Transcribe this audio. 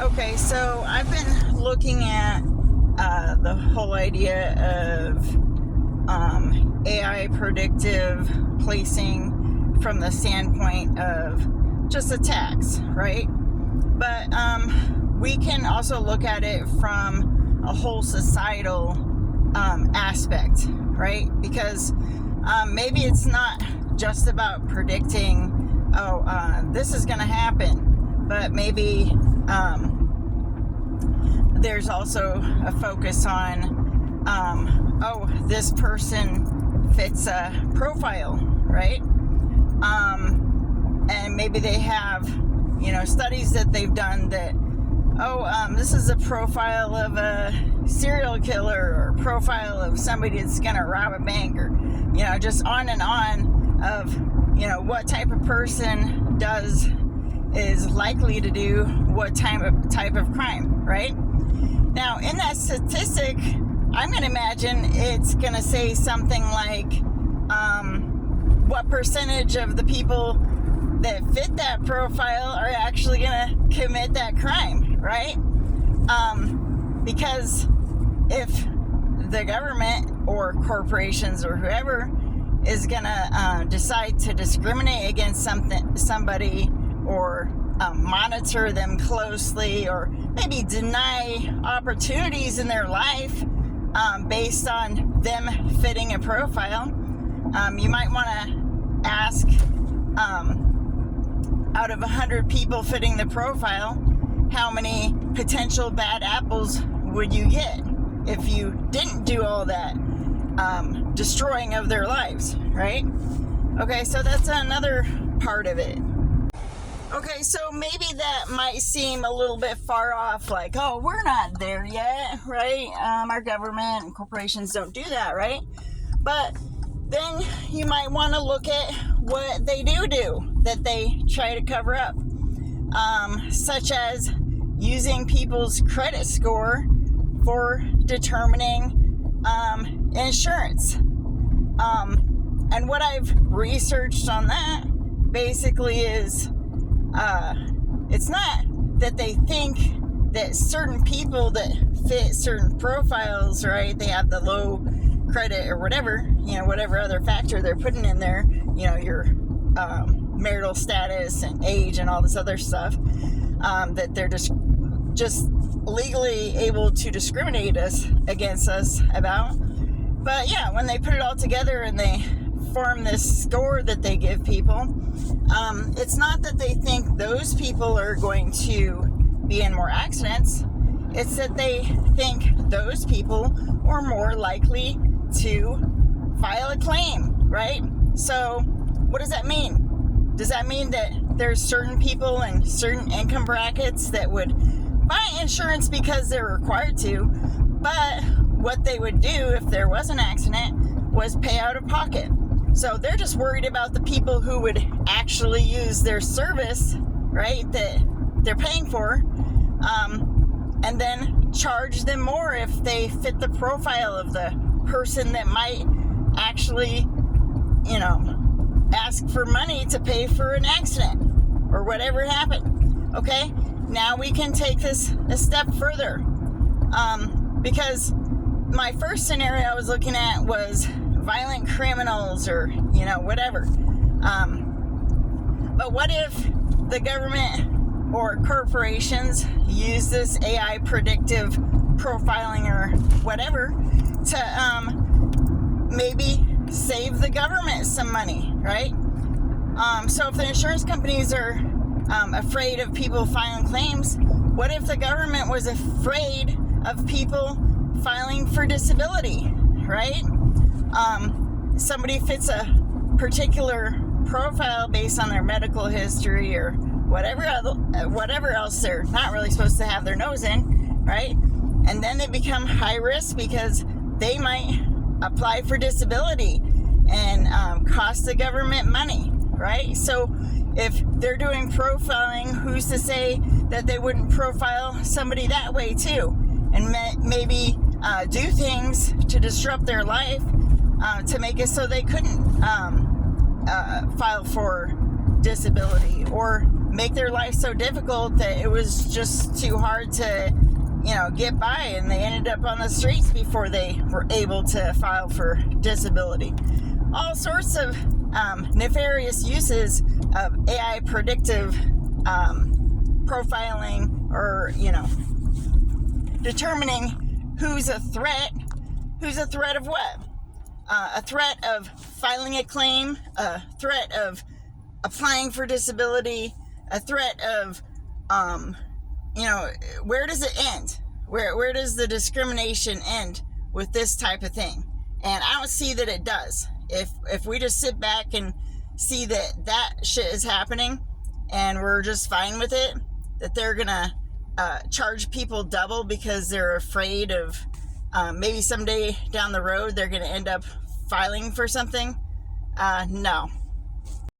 Okay, so I've been looking at the whole idea of AI predictive placing from the standpoint of just attacks, right? But we can also look at it from a whole societal aspect, right? Because maybe it's not just about predicting, this is going to happen, but maybe there's also a focus on, this person fits a profile, right? And maybe they have, studies that they've done that, this is a profile of a serial killer or profile of somebody that's going to rob a bank, or, just on and on of, what type of person is likely to do what type of crime, right? Now, in that statistic, I'm going to imagine it's going to say something like, what percentage of the people that fit that profile are actually going to commit that crime, right? Because if the government or corporations or whoever is going to decide to discriminate against somebody, or monitor them closely, or maybe deny opportunities in their life based on them fitting a profile, you might want to ask, out of 100 people fitting the profile, how many potential bad apples would you get if you didn't do all that destroying of their lives, right? Okay, so that's another part of it. Okay, so maybe that might seem a little bit far off, like, we're not there yet, right? Our government and corporations don't do that, right? But then you might want to look at what they do that they try to cover up, such as using people's credit score for determining insurance. And what I've researched on that basically is, it's not that they think that certain people that fit certain profiles, right, they have the low credit or whatever, whatever other factor they're putting in there, your marital status and age and all this other stuff, that they're just legally able to discriminate against us about. But yeah, when they put it all together and they form this score that they give people, it's not that they think those people are going to be in more accidents. It's that they think those people are more likely to file a claim, right? So what does that mean? Does that mean that there's certain people in certain income brackets that would buy insurance because they're required to, but what they would do if there was an accident was pay out of pocket? So they're just worried about the people who would actually use their service, right, that they're paying for, and then charge them more if they fit the profile of the person that might actually, ask for money to pay for an accident or whatever happened. Okay, now we can take this a step further, because my first scenario I was looking at was violent criminals or, whatever. But what if the government or corporations use this AI predictive profiling or whatever to maybe save the government some money, right? So if the insurance companies are afraid of people filing claims, what if the government was afraid of people filing for disability, right? Somebody fits a particular profile based on their medical history or whatever else they're not really supposed to have their nose in, right? And then they become high risk because they might apply for disability and cost the government money, right? So if they're doing profiling, who's to say that they wouldn't profile somebody that way too, and maybe do things to disrupt their life to make it so they couldn't file for disability, or make their life so difficult that it was just too hard to, get by, and they ended up on the streets before they were able to file for disability. All sorts of nefarious uses of AI predictive profiling, or determining who's a threat of what. A threat of filing a claim, a threat of applying for disability, a threat of, where does it end? Where does the discrimination end with this type of thing? And I don't see that it does. If we just sit back and see that shit is happening and we're just fine with it, that they're gonna charge people double because they're afraid of maybe someday down the road they're gonna end up filing for something, no.